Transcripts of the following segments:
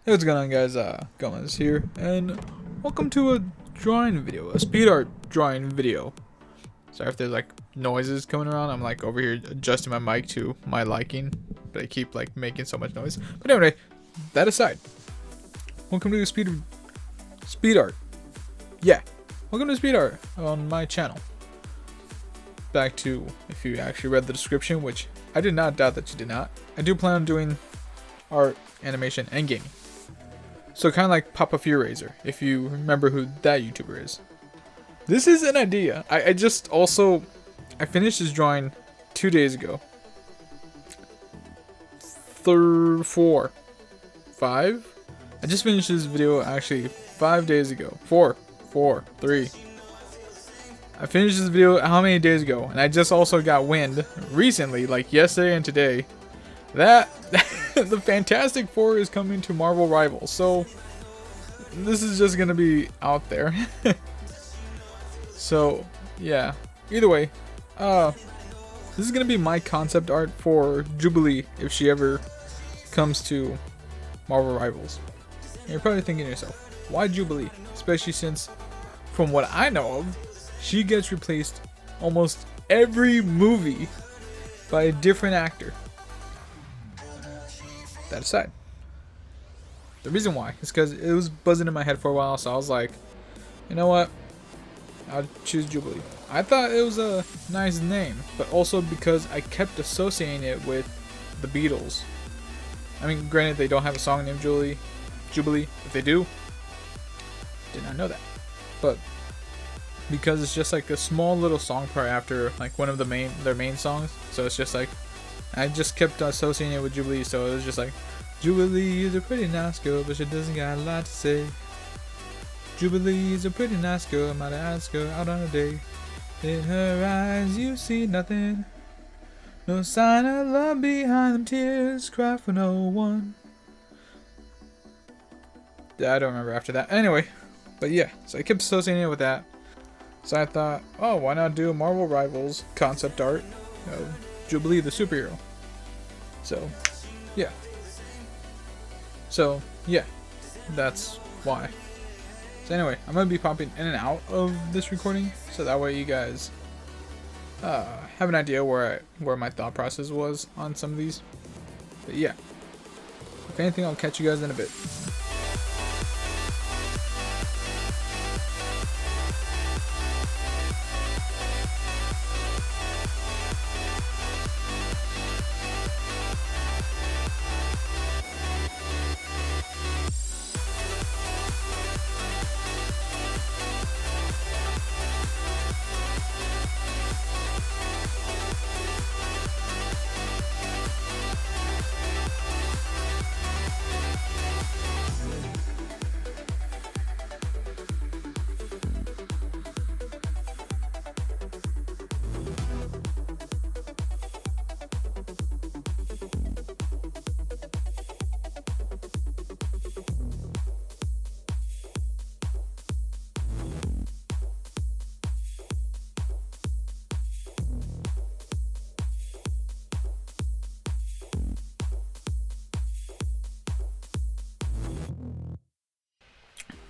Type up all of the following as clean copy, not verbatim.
Hey, what's going on, guys? Gomez here, and welcome to a drawing video, a speed art drawing video. Sorry if there's like noises coming around. I'm like over here adjusting my mic to my liking, but I keep like making so much noise. But anyway, that aside, welcome to speed art. Yeah, welcome to speed art on my channel. Back to, if you actually read the description, which I did not doubt that you did not. I do plan on doing art, animation, and gaming. So kind of like Papa Furazer, if you remember who that YouTuber is. This is an idea. I finished this drawing 2 days ago. 4, 5. I just finished this video actually 5 days ago. 4, 3. I finished this video how many days ago? And I just also got wind recently, like yesterday and today, that the Fantastic Four is coming to Marvel Rivals. So this is just gonna be out there. So yeah, either way, this is gonna be my concept art for Jubilee if she ever comes to Marvel Rivals. And you're probably thinking to yourself, why Jubilee? Especially since, from what I know of, she gets replaced almost every movie by a different actor. That aside, the reason why is because it was buzzing in my head for a while, so I was like, you know what, I'll choose Jubilee. I thought it was a nice name, but also because I kept associating it with the Beatles. I mean, granted, they don't have a song named Jubilee. If they do, did not know that. But because it's just like a small little song part after like one of their main songs, so it's just like I just kept associating it with Jubilee, so it was just like, Jubilee is a pretty nice girl, but she doesn't got a lot to say. Jubilee is a pretty nice girl, might ask her out on a date. In her eyes you see nothing, no sign of love behind them tears, cry for no one. I don't remember after that. Anyway, but yeah, so I kept associating it with that. So I thought, oh, why not do Marvel Rivals concept art of Jubilee the superhero? So yeah, that's why. So anyway, I'm gonna be popping in and out of this recording, so that way you guys have an idea where my thought process was on some of these. But yeah, if anything, I'll catch you guys in a bit.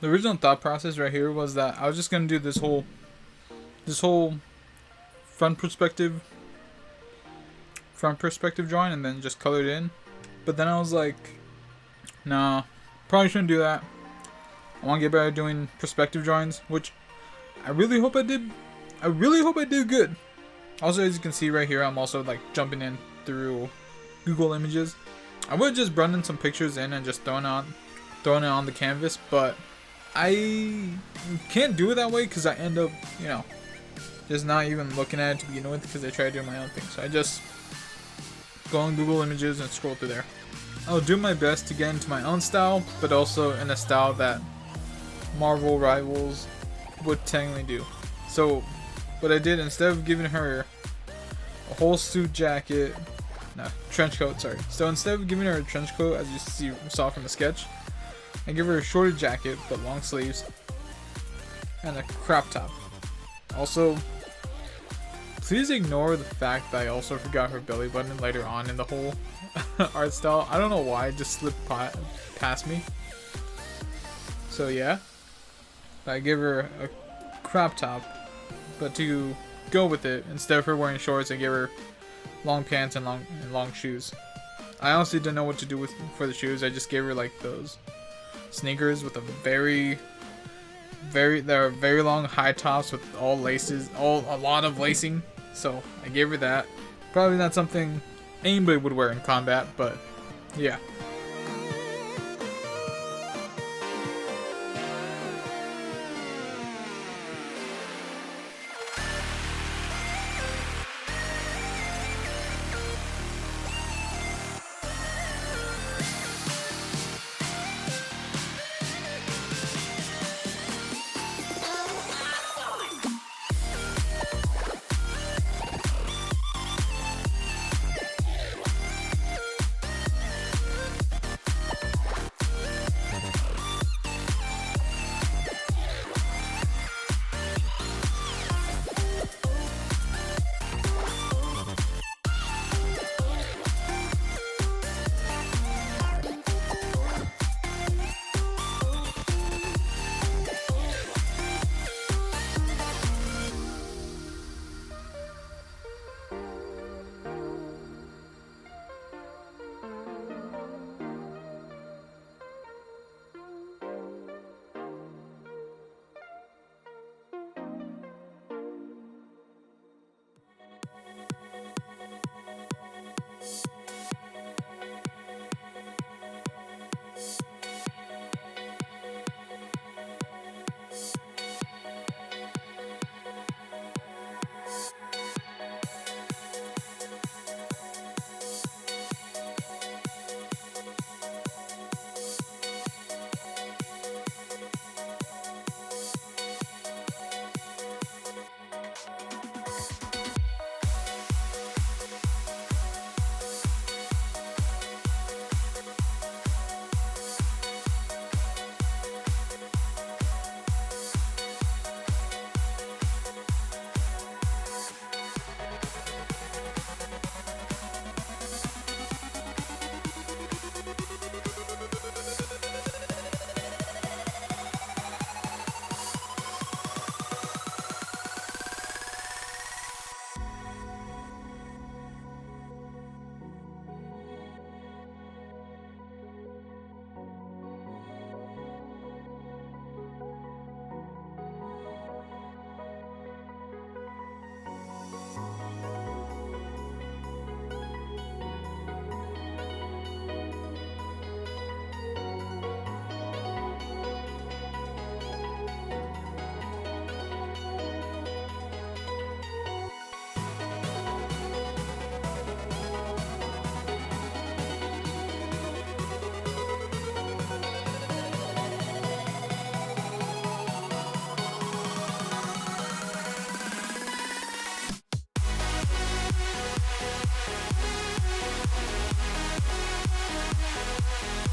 The original thought process right here was that I was just gonna do this whole front perspective drawing and then just color it in. But then I was like, nah, probably shouldn't do that. I want to get better at doing perspective drawings, which I really hope I did. I really hope I did good. Also, as you can see right here, I'm also like jumping in through Google Images. I would have just brought in some pictures in and just thrown it on the canvas, but I can't do it that way because I end up, just not even looking at it to begin with because I try to do my own thing. So I just go on Google Images and scroll through there. I'll do my best to get into my own style, but also in a style that Marvel Rivals would technically do. So what I did, instead of giving her a whole trench coat, sorry. So instead of giving her a trench coat, as you saw from the sketch, I give her a shorter jacket but long sleeves and a crop top. Also, please ignore the fact that I also forgot her belly button later on in the whole art style. I don't know why, it just slipped pass me. So yeah, I give her a crop top, but to go with it, instead of her wearing shorts, I give her long pants and long shoes. I honestly didn't know what to do for the shoes. I just gave her like those sneakers with a very long high tops with all laces, a lot of lacing. So I gave her that. Probably not something anybody would wear in combat, but yeah.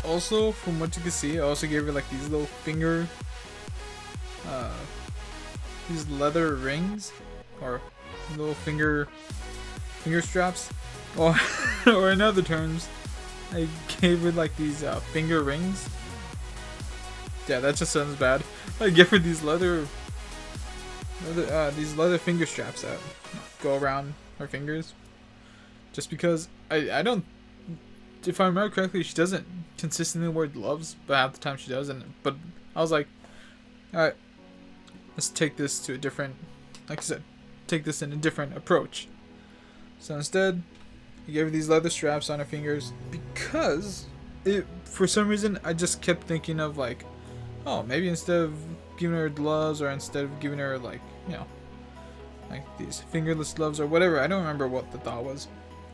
Also, from what you can see, I also gave her like these little these leather rings, or little finger straps, or in other terms, I gave her like these finger rings. Yeah, that just sounds bad. I gave her these leather finger straps that go around her fingers, just because I don't. If I remember correctly, she doesn't consistently wear gloves, but half the time she does. But I was like, all right, let's take this to a different, like I said, take this in a different approach. So instead, I gave her these leather straps on her fingers because for some reason, I just kept thinking of like, oh, maybe instead of giving her gloves, or instead of giving her like, like these fingerless gloves or whatever. I don't remember what the thought was.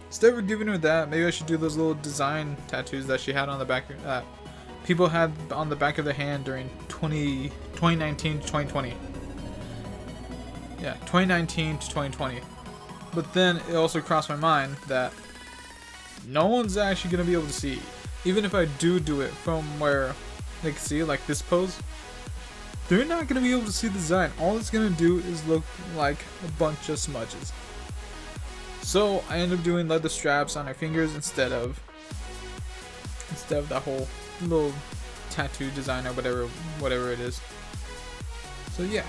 Instead of giving her that, maybe I should do those little design tattoos that she had on the back, that people had on the back of their hand during 2019 to 2020. Yeah, 2019 to 2020. But then it also crossed my mind that no one's actually going to be able to see. Even if I do it from where they can see, like this pose, they're not going to be able to see the design. All it's going to do is look like a bunch of smudges. So I ended up doing leather straps on her fingers instead of that whole little tattoo design or whatever it is. So yeah.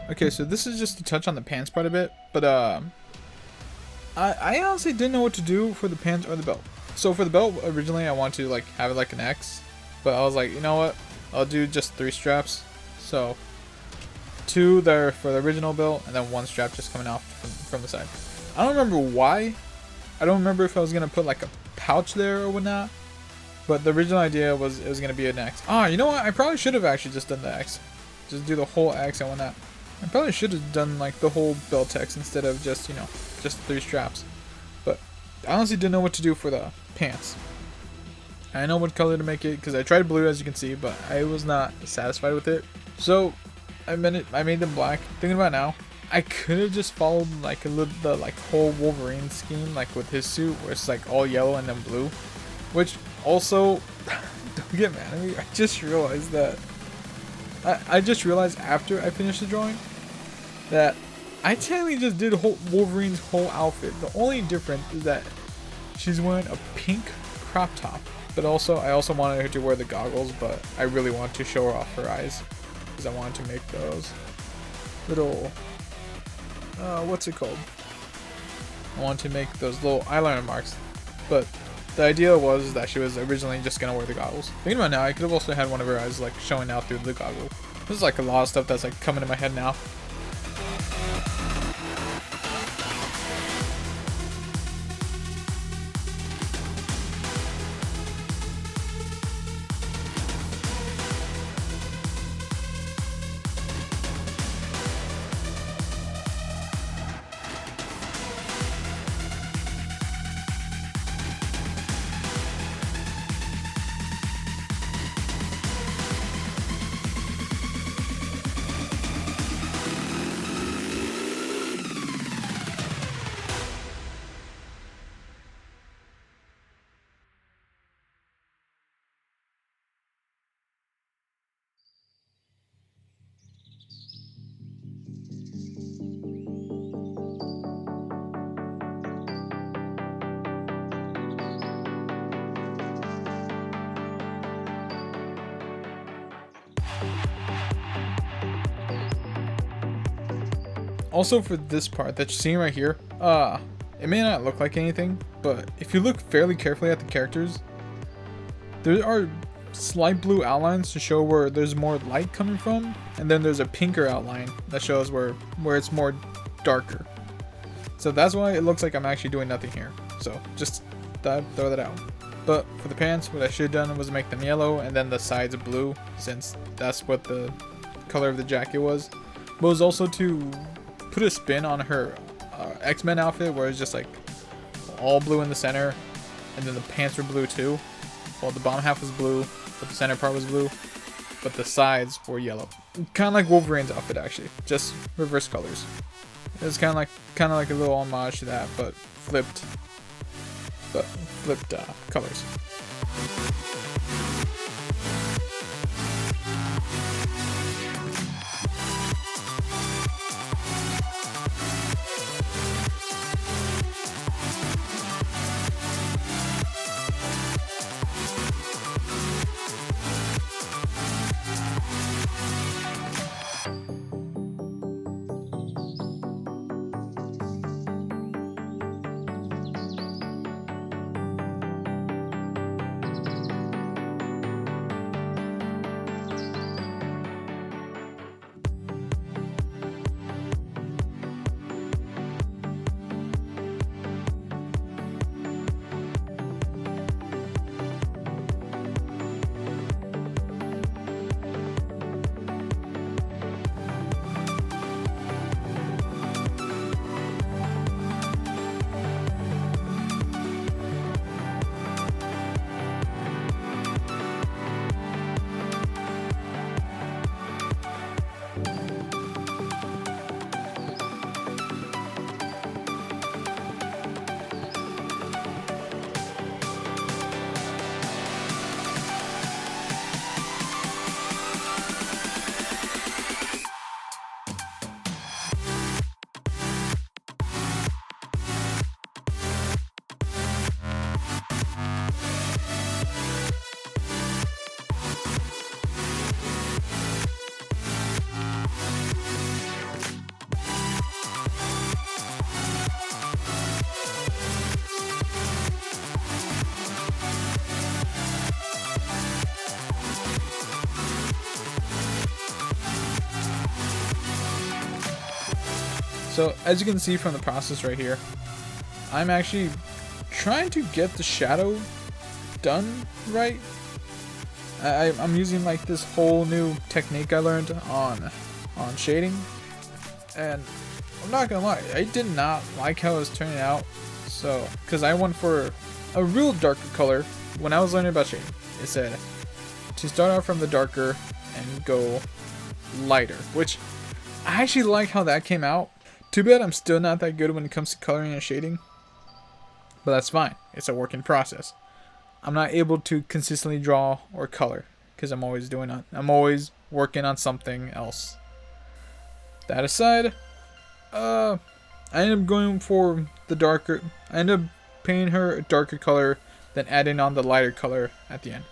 Okay, so this is just to touch on the pants part a bit, but I honestly didn't know what to do for the pants or the belt. So for the belt, originally I wanted to like have it like an X, but I was like, you know what? I'll do just 3 straps. So 2 there for the original belt, and then 1 strap just coming off from the side. I don't remember why. I don't remember if I was gonna put like a pouch there or whatnot. But the original idea was it was gonna be an X. Ah, you know what? I probably should have actually just done the X. Just do the whole X and whatnot. I probably should have done like the whole belt X instead of just, you know, just 3 straps. But I honestly didn't know what to do for the pants. I know what color to make it because I tried blue, as you can see, but I was not satisfied with it. So I made them black. Thinking about it now, I could have just followed like the whole Wolverine scheme, like with his suit, where it's like all yellow and then blue. Which also, don't get mad at me. I just realized that. I just realized after I finished the drawing that I technically just did Wolverine's whole outfit. The only difference is that she's wearing a pink crop top. But also, I also wanted her to wear the goggles, but I really wanted to show her off her eyes because I wanted to make those little, what's it called? I wanted to make those little eyeliner marks, but the idea was that she was originally just gonna wear the goggles. Thinking about it now, I could have also had one of her eyes like showing out through the goggle. This is like a lot of stuff that's like coming to my head now. Also for this part that you're seeing right here, it may not look like anything, but if you look fairly carefully at the characters, there are slight blue outlines to show where there's more light coming from, and then there's a pinker outline that shows where it's more darker. So that's why it looks like I'm actually doing nothing here. So just throw that out. But for the pants, what I should have done was make them yellow and then the sides blue, since that's what the color of the jacket was. But it was also to put a spin on her X-Men outfit, where it's just like all blue in the center, and then the pants were blue too. Well, the bottom half was blue, but the center part was blue, but the sides were yellow. Kind of like Wolverine's outfit, actually, just reverse colors. It was kind of like a little homage to that, but flipped colors. So as you can see from the process right here, I'm actually trying to get the shadow done right. I'm using like this whole new technique I learned on shading, and I'm not gonna lie, I did not like how it was turning out. So, because I went for a real darker color when I was learning about shading, it said to start out from the darker and go lighter, which I actually like how that came out. Too bad I'm still not that good when it comes to coloring and shading, but that's fine. It's a work in process. I'm not able to consistently draw or color because I'm always working on something else. That aside, I ended up going for the darker. I ended up painting her a darker color, then adding on the lighter color at the end.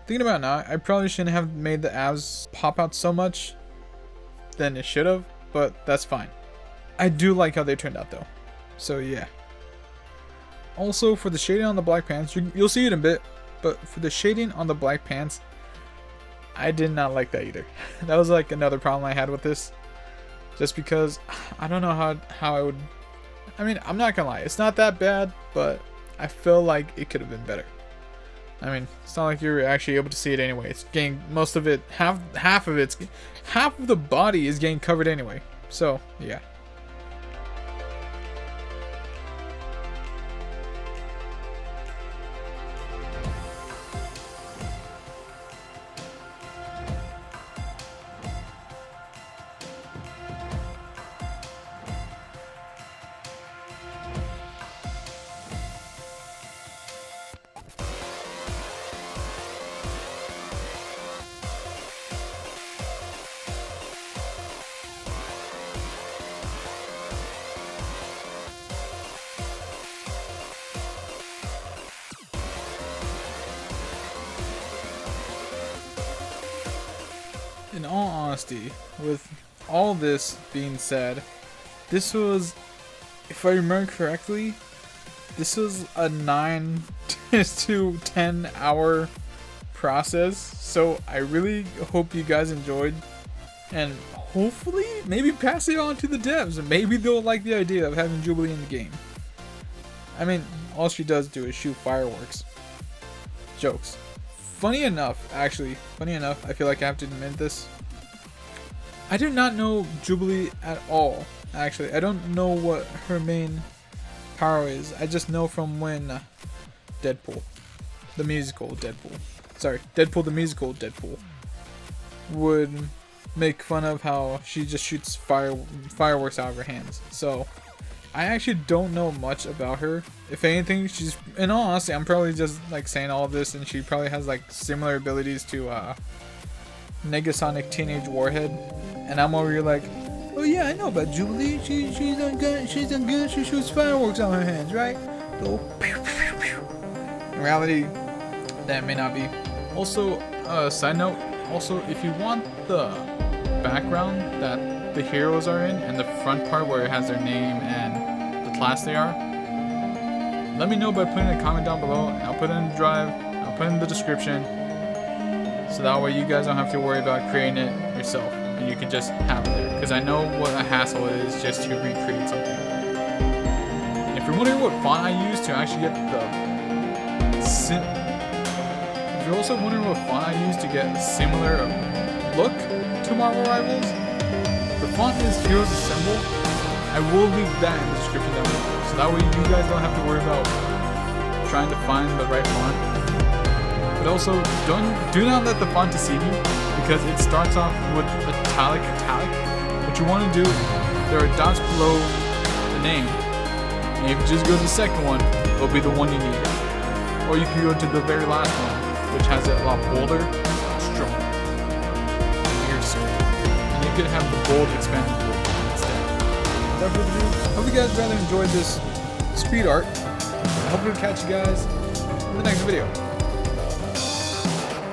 Thinking about it now, I probably shouldn't have made the abs pop out so much than it should have, but that's fine. I do like how they turned out though. So yeah. Also for the shading on the black pants, you'll see it in a bit, but for the shading on the black pants, I did not like that either. That was like another problem I had with this. Just because I don't know how I would. I mean, I'm not gonna lie, it's not that bad, but I feel like it could have been better. I mean, it's not like you're actually able to see it anyway. It's getting most of it, half of the body is getting covered anyway. So yeah. In all honesty, with all this being said, this was, if I remember correctly, this was a 9 to 10 hour process. So I really hope you guys enjoyed, and hopefully maybe pass it on to the devs, and maybe they'll like the idea of having Jubilee in the game. I mean, all she does do is shoot fireworks. Jokes. Funny enough, I feel like I have to admit this. I did not know Jubilee at all, actually. I don't know what her main power is. I just know from when Deadpool the musical Deadpool would make fun of how she just shoots fireworks out of her hands. So I actually don't know much about her. If anything, she's, in all honesty, I'm probably just like saying all of this, and she probably has like similar abilities to Negasonic Teenage Warhead, and I'm over here like, oh yeah, I know about Jubilee. She's done good. She shoots fireworks on her hands, right? So, in reality, that may not be. Also, side note. Also, if you want the background that the heroes are in and the front part where it has their name and the class they are, let me know by putting a comment down below. I'll put it in the drive. I'll put it in the description. So that way you guys don't have to worry about creating it yourself, and you can just have it there. Because I know what a hassle it is just to recreate something. And if you're wondering what font I use to actually get if you're also wondering what font I use to get a similar look to Marvel Rivals, the font is Heroes Assemble. I will leave that in the description down below. So that way you guys don't have to worry about trying to find the right font. But also, do not let the font deceive you, because it starts off with italic. What you want to do, there are dots below the name, and if you just go to the second one, it'll be the one you need. Or you can go to the very last one, which has it a lot bolder, strong, fiercer, and you could have the bold expanded bold instead. Without further ado, hope you guys rather enjoyed this speed art. I hope to catch you guys in the next video.